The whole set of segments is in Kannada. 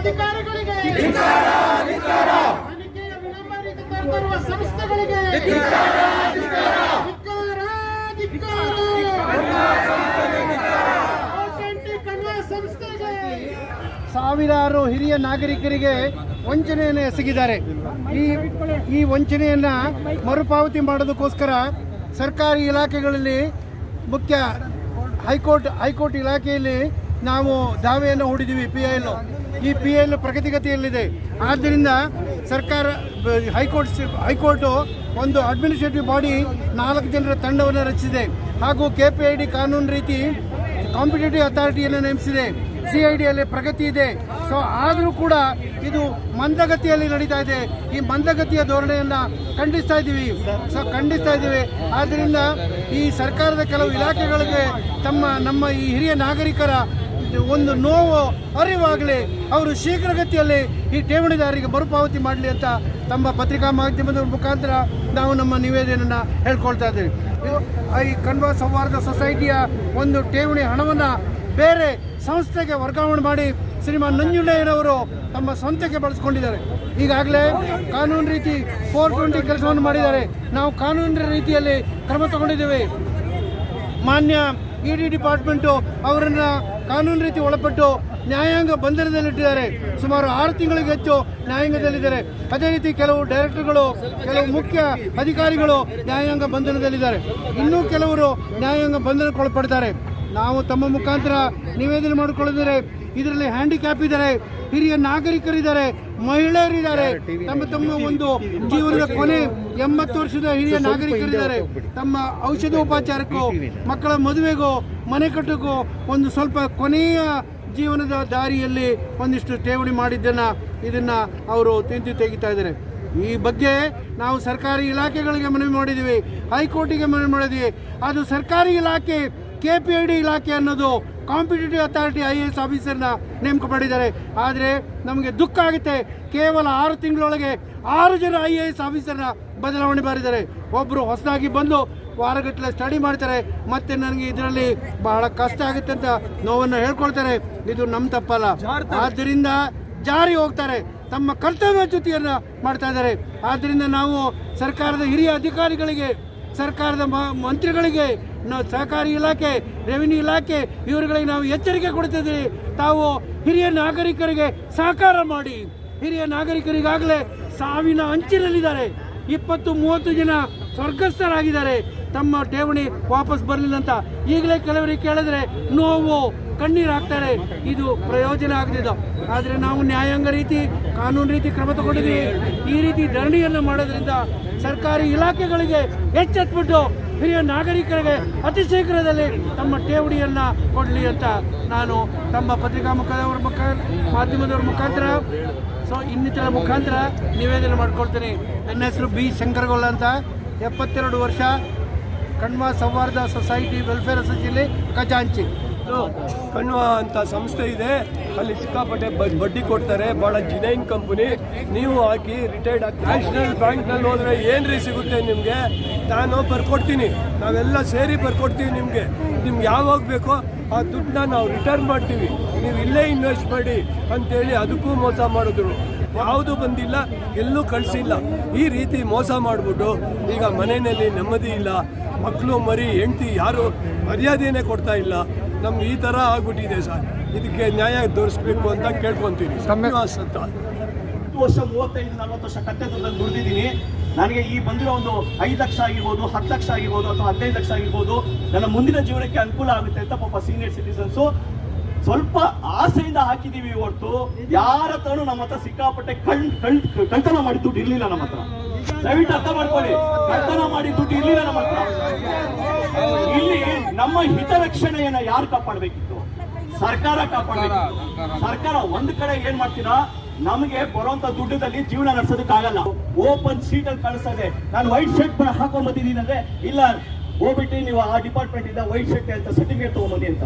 ಅಧಿಕಾರಿಗಳಿಗೆ, ತನಿಖೆಯ ವಿಳಂಬರಿಗೆ ತರುವ ಸಂಸ್ಥೆಗಳಿಗೆ ಸಾವಿರಾರು ಹಿರಿಯ ನಾಗರಿಕರಿಗೆ ವಂಚನೆಯನ್ನು ಎಸಗಿದ್ದಾರೆ. ಈ ವಂಚನೆಯನ್ನು ಮರುಪಾವತಿ ಮಾಡೋದಕ್ಕೋಸ್ಕರ ಸರ್ಕಾರಿ ಇಲಾಖೆಗಳಲ್ಲಿ ಮುಖ್ಯ ಹೈಕೋರ್ಟ್ ಇಲಾಖೆಯಲ್ಲಿ ನಾವು ದಾವೆಯನ್ನು ಹೂಡಿದ್ದೀವಿ. ಈ PIL ಪ್ರಗತಿಗತಿಯಲ್ಲಿದೆ. ಆದ್ದರಿಂದ ಸರ್ಕಾರ ಹೈಕೋರ್ಟು ಒಂದು ಅಡ್ಮಿನಿಸ್ಟ್ರೇಟಿವ್ ಬಾಡಿ 4 ಜನರ ತಂಡವನ್ನು ರಚಿಸಿದೆ ಹಾಗೂ KPID ಕಾನೂನು ರೀತಿ ಕಾಂಪಿಟೇಟಿವ್ ಅಥಾರಿಟಿಯನ್ನು ನೇಮಿಸಿದೆ. CIDಯಲ್ಲಿ ಪ್ರಗತಿ ಇದೆ. ಸೊ ಆದರೂ ಕೂಡ ಇದು ಮಂದಗತಿಯಲ್ಲಿ ನಡೀತಾ ಇದೆ. ಈ ಮಂದಗತಿಯ ಧೋರಣೆಯನ್ನು ಖಂಡಿಸ್ತಾ ಇದ್ದೀವಿ. ಆದ್ದರಿಂದ ಈ ಸರ್ಕಾರದ ಕೆಲವು ಇಲಾಖೆಗಳಿಗೆ ನಮ್ಮ ಈ ಹಿರಿಯ ನಾಗರಿಕರ ಒಂದು ನೋವು ಅರಿವಾಗಲಿ, ಅವರು ಶೀಘ್ರಗತಿಯಲ್ಲಿ ಈ ಠೇವಣಿದಾರರಿಗೆ ಮರುಪಾವತಿ ಮಾಡಲಿ ಅಂತ ತಮ್ಮ ಪತ್ರಿಕಾ ಮಾಧ್ಯಮದ ಮುಖಾಂತರ ನಾವು ನಮ್ಮ ನಿವೇದನೆಯನ್ನು ಹೇಳ್ಕೊಳ್ತಾ ಇದ್ದೀವಿ. ಈ ಕಣ್ವ ಸೌಹಾರ್ದ ಸೊಸೈಟಿಯ ಒಂದು ಠೇವಣಿ ಹಣವನ್ನು ಬೇರೆ ಸಂಸ್ಥೆಗೆ ವರ್ಗಾವಣೆ ಮಾಡಿ ಶ್ರೀಮಾನ್ ನಂಜುಂಡಯ್ಯನವರು ತಮ್ಮ ಸ್ವಂತಕ್ಕೆ ಬಳಸ್ಕೊಂಡಿದ್ದಾರೆ. ಈಗಾಗಲೇ ಕಾನೂನು ರೀತಿ 420 ಕೆಲಸವನ್ನು ಮಾಡಿದ್ದಾರೆ. ನಾವು ಕಾನೂನಿನ ರೀತಿಯಲ್ಲಿ ಕ್ರಮ ತಗೊಂಡಿದ್ದೇವೆ. ಮಾನ್ಯ ED ಡಿಪಾರ್ಟ್ಮೆಂಟು ಅವರನ್ನು ಕಾನೂನು ರೀತಿ ಒಳಪಟ್ಟು ನ್ಯಾಯಾಂಗ ಬಂಧನದಲ್ಲಿಟ್ಟಿದ್ದಾರೆ. ಸುಮಾರು 6 ತಿಂಗಳಿಗೆ ಹೆಚ್ಚು ನ್ಯಾಯಾಂಗದಲ್ಲಿದ್ದಾರೆ. ಅದೇ ರೀತಿ ಕೆಲವು ಡೈರೆಕ್ಟರ್ಗಳು, ಕೆಲವು ಮುಖ್ಯ ಅಧಿಕಾರಿಗಳು ನ್ಯಾಯಾಂಗ ಬಂಧನದಲ್ಲಿದ್ದಾರೆ. ಇನ್ನೂ ಕೆಲವರು ನ್ಯಾಯಾಂಗ ಬಂಧನಕ್ಕೊಳಪಡ್ತಾರೆ. ನಾವು ತಮ್ಮ ಮುಖಾಂತರ ನಿವೇದನೆ ಮಾಡಿಕೊಳ್ಳಿದರೆ ಇದರಲ್ಲಿ ಹ್ಯಾಂಡಿಕ್ಯಾಪ್ ಇದ್ದಾರೆ, ಹಿರಿಯ ನಾಗರಿಕರಿದ್ದಾರೆ, ಮಹಿಳೆಯರಿದ್ದಾರೆ, ತಮ್ಮ ಒಂದು ಜೀವನದ ಕೊನೆ 80 ವರ್ಷದ ಹಿರಿಯ ನಾಗರಿಕರಿದ್ದಾರೆ. ತಮ್ಮ ಔಷಧೋಪಚಾರಕ್ಕೂ, ಮಕ್ಕಳ ಮದುವೆಗೂ, ಮನೆ ಕಟ್ಟೋಕ್ಕೂ ಒಂದು ಸ್ವಲ್ಪ ಕೊನೆಯ ಜೀವನದ ದಾರಿಯಲ್ಲಿ ಒಂದಿಷ್ಟು ಠೇವಣಿ ಇದನ್ನು ಅವರು ತೆಗಿತಾ ಇದ್ದಾರೆ. ಈ ಬಗ್ಗೆ ನಾವು ಸರ್ಕಾರಿ ಇಲಾಖೆಗಳಿಗೆ ಮನವಿ ಮಾಡಿದ್ದೀವಿ, ಹೈಕೋರ್ಟಿಗೆ ಮನವಿ ಮಾಡಿದ್ದೀವಿ. ಅದು ಸರ್ಕಾರಿ ಇಲಾಖೆ KPID ಇಲಾಖೆ ಅನ್ನೋದು ಕಾಂಪಿಟೇಟಿವ್ ಅಥಾರಿಟಿ IAS ಆಫೀಸರ್ನ ನೇಮಕ ಮಾಡಿದ್ದಾರೆ. ಆದರೆ ನಮಗೆ ದುಃಖ ಆಗುತ್ತೆ, ಕೇವಲ 6 ತಿಂಗಳೊಳಗೆ 6 ಜನ IAS ಆಫೀಸರ್ನ ಬದಲಾವಣೆ ಮಾಡಿದ್ದಾರೆ. ಒಬ್ಬರು ಹೊಸದಾಗಿ ಬಂದು ವಾರಗಟ್ಟಲೆ ಸ್ಟಡಿ ಮಾಡ್ತಾರೆ, ಮತ್ತೆ ನನಗೆ ಇದರಲ್ಲಿ ಬಹಳ ಕಷ್ಟ ಆಗುತ್ತೆ ಅಂತ ನೋವನ್ನು ಹೇಳ್ಕೊಳ್ತಾರೆ. ಇದು ನಮ್ಮ ತಪ್ಪಲ್ಲ. ಆದ್ದರಿಂದ ಜಾರಿ ಹೋಗ್ತಾರೆ, ತಮ್ಮ ಕರ್ತವ್ಯ ಚ್ಯುತಿಯನ್ನು ಮಾಡ್ತಾ ಇದ್ದಾರೆ. ಆದ್ದರಿಂದ ನಾವು ಸರ್ಕಾರದ ಹಿರಿಯ ಅಧಿಕಾರಿಗಳಿಗೆ, ಸರ್ಕಾರದ ಮಂತ್ರಿಗಳಿಗೆ, ಸಹಕಾರಿ ಇಲಾಖೆ, ರೆವಿನ್ಯೂ ಇಲಾಖೆ ಇವರುಗಳಿಗೆ ನಾವು ಎಚ್ಚರಿಕೆ ಕೊಡ್ತಿದ್ದೀವಿ. ತಾವು ಹಿರಿಯ ನಾಗರಿಕರಿಗೆ ಸಹಕಾರ ಮಾಡಿ. ಹಿರಿಯ ನಾಗರಿಕರಿಗಾಗಲೇ ಸಾವಿನ ಅಂಚಿನಲ್ಲಿದ್ದಾರೆ. 20-30 ಜನ ಸ್ವರ್ಗಸ್ಥರಾಗಿದ್ದಾರೆ. ತಮ್ಮ ಠೇವಣಿ ವಾಪಸ್ ಬರಲಿಲ್ಲ ಅಂತ ಈಗಲೇ ಕೆಲವರಿಗೆ ಕೇಳಿದ್ರೆ ನೋವು, ಕಣ್ಣೀರು ಹಾಕ್ತಾರೆ. ಇದು ಪ್ರಯೋಜನ ಆಗದಿದ್ದು. ಆದರೆ ನಾವು ನ್ಯಾಯಾಂಗ ರೀತಿ, ಕಾನೂನು ರೀತಿ ಕ್ರಮ ತಗೊಂಡಿದ್ದೀವಿ. ಈ ರೀತಿ ಧರಣಿಯನ್ನು ಮಾಡೋದ್ರಿಂದ ಸರ್ಕಾರಿ ಇಲಾಖೆಗಳಿಗೆ ಎಚ್ಚೆತ್ಬಿಟ್ಟು ಹಿರಿಯ ನಾಗರಿಕರಿಗೆ ಅತಿ ಶೀಘ್ರದಲ್ಲಿ ತಮ್ಮ ಠೇವಣಿಯನ್ನು ಕೊಡಲಿ ಅಂತ ನಾನು ತಮ್ಮ ಪತ್ರಿಕಾ ಮಾಧ್ಯಮದವರ ಮುಖಾಂತರ ಇನ್ನಿತರ ಮುಖಾಂತರ ನಿವೇದನೆ ಮಾಡ್ಕೊಳ್ತೀನಿ. ನನ್ನ ಹೆಸರು B. ಶಂಕರಗೊಲ್ಲ ಅಂತ, 72 ವರ್ಷ, ಕಣ್ವ ಸೌಹಾರ್ದ ಸೊಸೈಟಿ ವೆಲ್ಫೇರ್ ಅಸೋಸಿಯೇಷನ್ ಖಜಾಂಚಿ. ಕಣ್ವ ಅಂತ ಸಂಸ್ಥೆ ಇದೆ, ಅಲ್ಲಿ ಸಿಕ್ಕಾಪಟ್ಟೆ ಬಡ್ಡಿ ಕೊಡ್ತಾರೆ. ಭಾಳ ಜಿನೈನ್ ಕಂಪನಿ. ನೀವು ಹಾಕಿ ರಿಟೈರ್ಡ್ ಆಗಿ ನ್ಯಾಷನಲ್ ಬ್ಯಾಂಕ್ನಲ್ಲಿ ಹೋದರೆ ಏನ್ರಿ ಸಿಗುತ್ತೆ ನಿಮಗೆ? ನಾನು ಬರ್ಕೊಡ್ತೀನಿ, ನಾವೆಲ್ಲ ಸೇರಿ ಬರ್ಕೊಡ್ತೀವಿ ನಿಮಗೆ ಯಾವಾಗ ಬೇಕೋ ಆ ದುಡ್ಡನ್ನ ನಾವು ರಿಟರ್ನ್ ಮಾಡ್ತೀವಿ, ನೀವು ಇಲ್ಲೇ ಇನ್ವೆಸ್ಟ್ ಮಾಡಿ ಅಂತೇಳಿ ಅದಕ್ಕೂ ಮೋಸ ಮಾಡಿದ್ರು. ಯಾವುದು ಬಂದಿಲ್ಲ, ಎಲ್ಲೂ ಕಳಿಸಿಲ್ಲ. ಈ ರೀತಿ ಮೋಸ ಮಾಡಿಬಿಟ್ಟು ಈಗ ಮನೆಯಲ್ಲಿ ನೆಮ್ಮದಿ ಇಲ್ಲ, ಮಕ್ಕಳು ಮರಿ ಹೆಂಡತಿ ಯಾರು ಮರ್ಯಾದೆನೇ ಕೊಡ್ತಾ ಇಲ್ಲ. ನಮ್ಗೆ ಈ ಥರ ಆಗ್ಬಿಟ್ಟಿದೆ ಸರ್. ಇದಕ್ಕೆ ನ್ಯಾಯ ತೋರಿಸ್ಬೇಕು ಅಂತ ಕೇಳ್ಕೊತೀನಿ. ಶ್ರೀನಿವಾಸ್ ಅಂತ 30 ವರ್ಷ 35-40 ವರ್ಷ ಕಟ್ಟೆದಲ್ಲಿ ದುಡಿದಿದ್ದೀನಿ. ನನಗೆ ಈ ಬಂದಿರೋ ಒಂದು 5 ಲಕ್ಷ ಆಗಿರ್ಬೋದು, 10 ಲಕ್ಷ ಆಗಿರ್ಬೋದು, ಅಥವಾ 15 ಲಕ್ಷ ಆಗಿರ್ಬೋದು, ನನ್ನ ಮುಂದಿನ ಜೀವನಕ್ಕೆ ಅನುಕೂಲ ಆಗುತ್ತೆ ಅಂತ ಪಾಪ ಸೀನಿಯರ್ ಸಿಟಿಸನ್ಸು ಸ್ವಲ್ಪ ಆಸೆಯಿಂದ ಹಾಕಿದೀವಿ ಹೊರತು ಯಾರ ಹತ್ರನೂ ನಮ್ಮ ಹತ್ರ ಸಿಕ್ಕಾಪಟ್ಟೆ ಕಳ್ತನ ಮಾಡಿ ದುಡ್ಡು ಇರ್ಲಿಲ್ಲ. ನಮ್ಮ ಹತ್ರ ದಯವಿಟ್ಟು ಅರ್ಥ ಮಾಡ್ಕೊಳ್ಳಿ, ಕಳ್ತನ ಮಾಡಿ ದುಡ್ಡು ಇರ್ಲಿಲ್ಲ ನಮ್ಮ ಹತ್ರ. ಇಲ್ಲಿ ನಮ್ಮ ಹಿತರಕ್ಷಣೆಯನ್ನ ಯಾರು ಕಾಪಾಡಬೇಕಿತ್ತು? ಸರ್ಕಾರ ಕಾಪಾಡಬೇಕಿತ್ತು. ಸರ್ಕಾರ ಒಂದ್ ಕಡೆ ಏನ್ ಮಾಡ್ತೀರಾ, ನಮಗೆ ಬರುವಂತ ದುಡ್ಡದಲ್ಲಿ ಜೀವನ ನಡೆಸೋದಕ್ಕಾಗಲ್ಲ. ಓಪನ್ ಸೀಟ್ ಅಲ್ಲಿ ಕಳಿಸ್ತಾ ಇದೆ. ನಾನು ವೈಟ್ ಶರ್ಟ್ ಹಾಕೊಂಡ್ ಬಂದಿದ್ದೀನಿ ಅಂದ್ರೆ, ಇಲ್ಲ ಹೋಗ್ಬಿಟ್ಟು ನೀವು ಆ ಡಿಪಾರ್ಟ್ಮೆಂಟ್ ಇಂದ ವೈಟ್ ಶರ್ಟ್ ಅಂತ ಸರ್ಟಿಫಿಕೇಟ್ ತಗೊಂಡ್ಬನ್ನಿ ಅಂತ.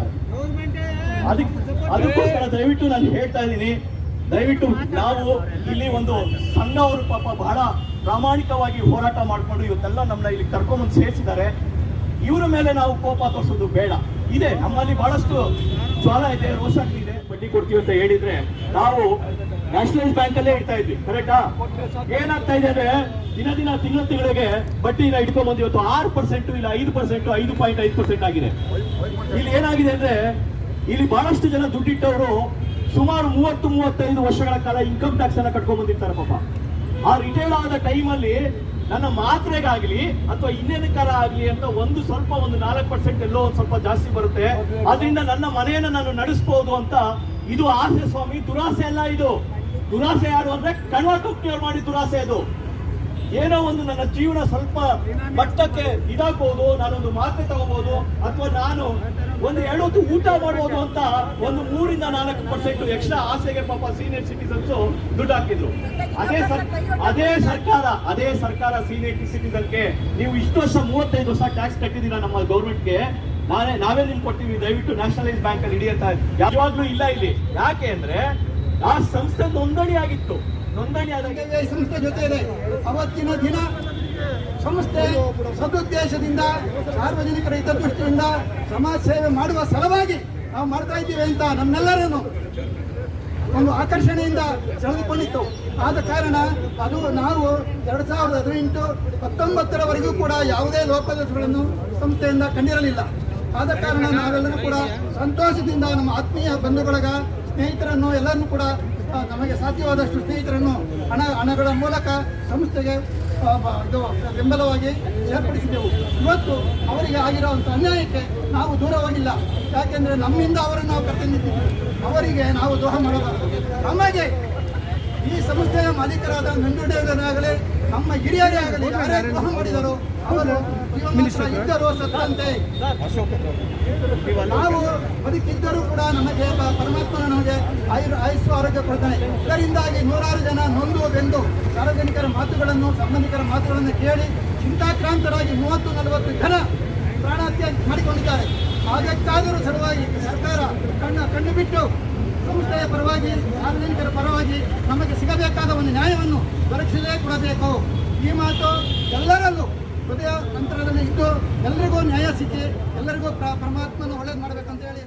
ಅದಕ್ಕೋಸ್ಕರ ದಯವಿಟ್ಟು ನಾನು ಹೇಳ್ತಾ ಇದ್ದೀನಿ, ದಯವಿಟ್ಟು ನಾವು ಇಲ್ಲಿ ಒಂದು ಸಂಘವರು ಪಾಪ ಬಹಳ ಪ್ರಾಮಾಣಿಕವಾಗಿ ಹೋರಾಟ ಮಾಡ್ಕೊಂಡು ಇವತ್ತೆಲ್ಲ ನಮ್ಮನ್ನ ಇಲ್ಲಿ ಕರ್ಕೊಂಡ್ಬಂದು ಸೇರಿಸಿದ್ದಾರೆ. ಇವರ ಮೇಲೆ ನಾವು ಕೋಪ ತೋರಿಸೋದು ಬೇಡ. ಇದೆ ನಮ್ಮಲ್ಲಿ ಬಹಳಷ್ಟು ಜ್ವಾಲ ಇದೆ, ರೋಷ ಇದೆ. ಬಡ್ಡಿ ಕೊಡ್ತೀವಿ ಅಂತ ಹೇಳಿದ್ರೆ ನಾವು ನ್ಯಾಷನಲೈಸ್ ಬ್ಯಾಂಕ್ ಅಲ್ಲೇ ಇಡ್ತಾ ಇದ್ವಿ, ಕರೆಕ್ಟಾ? ಏನಾಗ್ತಾ ಇದೆ ಅಂದ್ರೆ ದಿನ ತಿಂಗಳಿಗೆ ಬಡ್ಡಿನ ಇಟ್ಕೊಂಡ್ ಬಂದು ಇವತ್ತು 6% ಇಲ್ಲ 5%, 5.5% ಆಗಿದೆ. ಇಲ್ಲಿ ಏನಾಗಿದೆ ಅಂದ್ರೆ ಇಲ್ಲಿ ಬಹಳಷ್ಟು ಜನ ದುಡ್ಡಿಟ್ಟವರು ಸುಮಾರು 30-35 ವರ್ಷಗಳ ಕಾಲ ಇನ್ಕಮ್ ಟ್ಯಾಕ್ಸ್ ಅನ್ನ ಕಟ್ಕೊಂಡ್ ಬಂದಿರ್ತಾರೆ ಪಾಪ. ಆ ರಿಟೈರ್ಡ್ ಆದ ಟೈಮಲ್ಲಿ ನನ್ನ ಮಾತ್ರೆಗಾಗ್ಲಿ ಅಥವಾ ಇನ್ನೇನಕ್ಕಾರ ಆಗ್ಲಿ ಅಂತ ಒಂದು 4% ಎಲ್ಲೋ ಒಂದು ಸ್ವಲ್ಪ ಜಾಸ್ತಿ ಬರುತ್ತೆ, ಅದರಿಂದ ನನ್ನ ಮನೆಯನ್ನ ನಾನು ನಡೆಸಬಹುದು ಅಂತ. ಇದು ಆಸೆ ಸ್ವಾಮಿ, ದುರಾಸೆ ಅಲ್ಲ. ಇದು ದುರಾಸೆ ಯಾರು ಅಂದ್ರೆ ಕಣ್ವ ಕಂಪ್ನಿಯವ್ರು ಮಾಡಿ ದುರಾಸೆ. ಅದು ಏನೋ ಒಂದು ನನ್ನ ಜೀವನ ಸ್ವಲ್ಪ ಮಟ್ಟಕ್ಕೆ ಇದಾಗಬಹುದು, ನಾನೊಂದು ಮಾತ್ರೆ ತಗೋಬಹುದು ಅಥವಾ ನಾನು ಒಂದು 2 ಹೊತ್ತು ಊಟ ಮಾಡಬಹುದು ಅಂತ ಒಂದು 3-4% ಎಕ್ಸ್ಟ್ರಾ ಆಸೆಗೆ ಪಾಪ ಸೀನಿಯರ್ ಸಿಟಿಸನ್ಸ್ ದುಡ್ಡು ಹಾಕಿದ್ರು. ಅದೇ ಸರ್ಕಾರ ಸೀನಿಯರ್ ಸಿಟಿಸನ್ಗೆ ನೀವು ಇಷ್ಟು ವರ್ಷ 35 ವರ್ಷ ಟ್ಯಾಕ್ಸ್ ಕಟ್ಟಿದ್ದೀರಾ ನಮ್ಮ ಗೌರ್ಮೆಂಟ್ಗೆ, ನಾವೇ ನಿಮ್ಗೆ ಕೊಡ್ತೀವಿ, ದಯವಿಟ್ಟು ನ್ಯಾಷನಲೈಸ್ ಬ್ಯಾಂಕ್ ಅಲ್ಲಿ ಹಿಡಿಯತ್ತ ಯಾವಾಗ್ಲೂ ಇಲ್ಲ ಇಲ್ಲಿ. ಯಾಕೆ ಅಂದ್ರೆ ಆ ಸಂಸ್ಥೆ ನೋಂದಣಿ ಆಗಿತ್ತು, ನೋಂದಣಿ ಆದಾಗ ಈ ಸಂಸ್ಥೆ ಜೊತೆ ಇದೆ. ಅವತ್ತಿನ ದಿನ ಸಂಸ್ಥೆ ಸದುದ್ದೇಶದಿಂದ ಸಾರ್ವಜನಿಕರ ಹಿತದೃಷ್ಟಿಯಿಂದ ಸಮಾಜ ಸೇವೆ ಮಾಡುವ ಸಲುವಾಗಿ ನಾವು ಮಾಡ್ತಾ ಇದ್ದೀವಿ ಅಂತ ನಮ್ಮೆಲ್ಲರನ್ನು ಒಂದು ಆಕರ್ಷಣೆಯಿಂದ ಸೆಳೆದುಕೊಂಡಿತ್ತು. ಆದ ಕಾರಣ ಅದು ನಾವು 2018-19 ಕೂಡ ಯಾವುದೇ ಲೋಪದೋಷಗಳನ್ನು ಸಂಸ್ಥೆಯಿಂದ ಕಂಡಿರಲಿಲ್ಲ. ಆದ ಕಾರಣ ನಾವೆಲ್ಲರೂ ಕೂಡ ಸಂತೋಷದಿಂದ ನಮ್ಮ ಆತ್ಮೀಯ ಬಂಧುಗಳಗ ಸ್ನೇಹಿತರನ್ನು ಎಲ್ಲರನ್ನೂ ಕೂಡ ನಮಗೆ ಸಾಧ್ಯವಾದಷ್ಟು ಸ್ನೇಹಿತರನ್ನು ಹಣಗಳ ಮೂಲಕ ಸಂಸ್ಥೆಗೆ ಇದು ಬೆಂಬಲವಾಗಿ ಏರ್ಪಡಿಸಿದೆವು. ಇವತ್ತು ಅವರಿಗೆ ಆಗಿರುವಂಥ ಅನ್ಯಾಯಕ್ಕೆ ನಾವು ದೂರವಾಗಿಲ್ಲ. ಯಾಕೆಂದರೆ ನಮ್ಮಿಂದ ಅವರನ್ನು ನಾವು ಪ್ರತಿನಿಧಿಸಿದ್ದೀವಿ, ಅವರಿಗೆ ನಾವು ದ್ರೋಹ ಮಾಡಬಾರದು. ನಮಗೆ ಈ ಸಂಸ್ಥೆಯ ಮಾಲೀಕರಾದ ನಂಜುಂಡೇಗರಾಗಲಿ ನಮ್ಮ ಹಿರಿಯರೇ ಆಗಲಿ ಯಾರೇ ದ್ರೋಹ ಮಾಡಿದರು ಅವರು ಇದ್ದರು ಸತ್ತಂತೆ. ನಾವು ಬದುಕಿದ್ದರೂ ಕೂಡ ನಮಗೆ ಪರಮಾತ್ಮನ ನಮಗೆ ಆಯುಸ್ಸು ಆರೋಗ್ಯ ಕೊಡ್ತಾನೆ. ಇದರಿಂದಾಗಿ 100 ಜನ ನೊಂದು ಬೆಂದು ಸಾರ್ವಜನಿಕರ ಮಾತುಗಳನ್ನು ಸಂಬಂಧಿಕರ ಮಾತುಗಳನ್ನು ಕೇಳಿ ಚಿಂತಾಕ್ರಾಂತರಾಗಿ 30-40 ಜನ ಪ್ರಾಣಹತ್ಯೆ ಮಾಡಿಕೊಂಡಿದ್ದಾರೆ. ಅದಕ್ಕಾದರೂ ಸಲುವಾಗಿ ಸರ್ಕಾರ ಕಣ್ಣು ಬಿಟ್ಟು ಸಂಸ್ಥೆಯ ಪರವಾಗಿ ಸಾರ್ವಜನಿಕರ ಪರವಾಗಿ ನಮಗೆ ಸಿಗಬೇಕಾದ ಒಂದು ನ್ಯಾಯವನ್ನು ದೊರಕಿಸಲೇ ಕೊಡಬೇಕು. ಈ ಮಾತು ಎಲ್ಲರಲ್ಲೂ ಹೃದಯ ಅಂತರದಲ್ಲಿ ಇದ್ದು ಎಲ್ಲರಿಗೂ ನ್ಯಾಯ ಸಿಕ್ಕಿ ಎಲ್ಲರಿಗೂ ಪರಮಾತ್ಮನ ಒಳ್ಳೇದು ಮಾಡಬೇಕಂತ ಹೇಳಿ